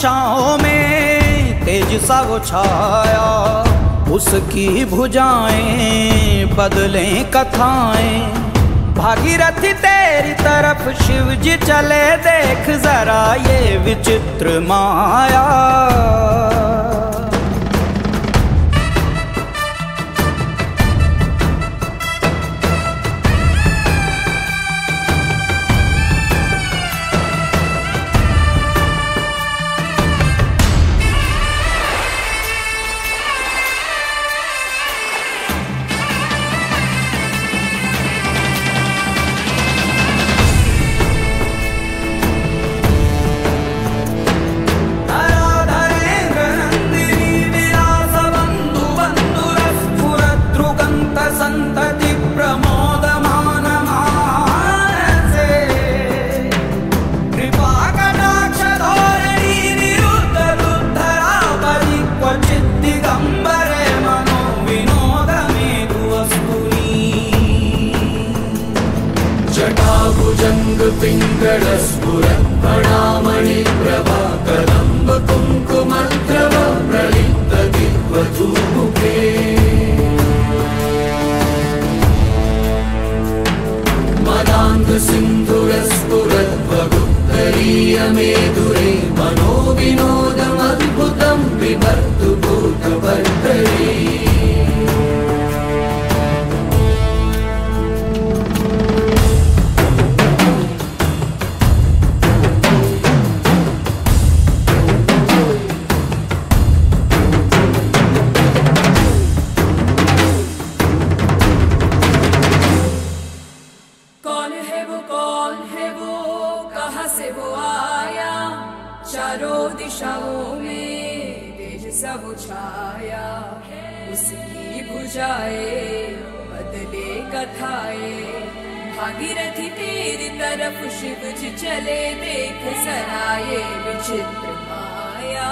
भाषाओं में तेज सा वो छाया, उसकी भुजाएं बदलें कथाएं। भागीरथी तेरी तरफ शिव जी चले, देख जरा ये विचित्र माया। संतति प्रमोदमान मानसे, कृपा कटाक्ष धोरणी निरुद्ध रुद्धरापदि क्वचित् दिगंबरे मनो विनोद मेघुवस्तुनि। जटाभुजंग पिंगल स्फुरत् प्रणामणि प्रभा कदम्ब कुंकुमद्रव प्रलिप्त दिग्वधूमुखे। सिन्धुरस्फुरद्वगुप्तरीय मेधुरे मनो विनोदमद्भुतं बिभर्तु भूतभर्तरे। चारों दिशाओं में तेज सा वो छाया, उसकी भुजाएं बदले कथाएं। भागीरथी तेरी तरफ शिव जी चले, देख सराये विचित्र माया।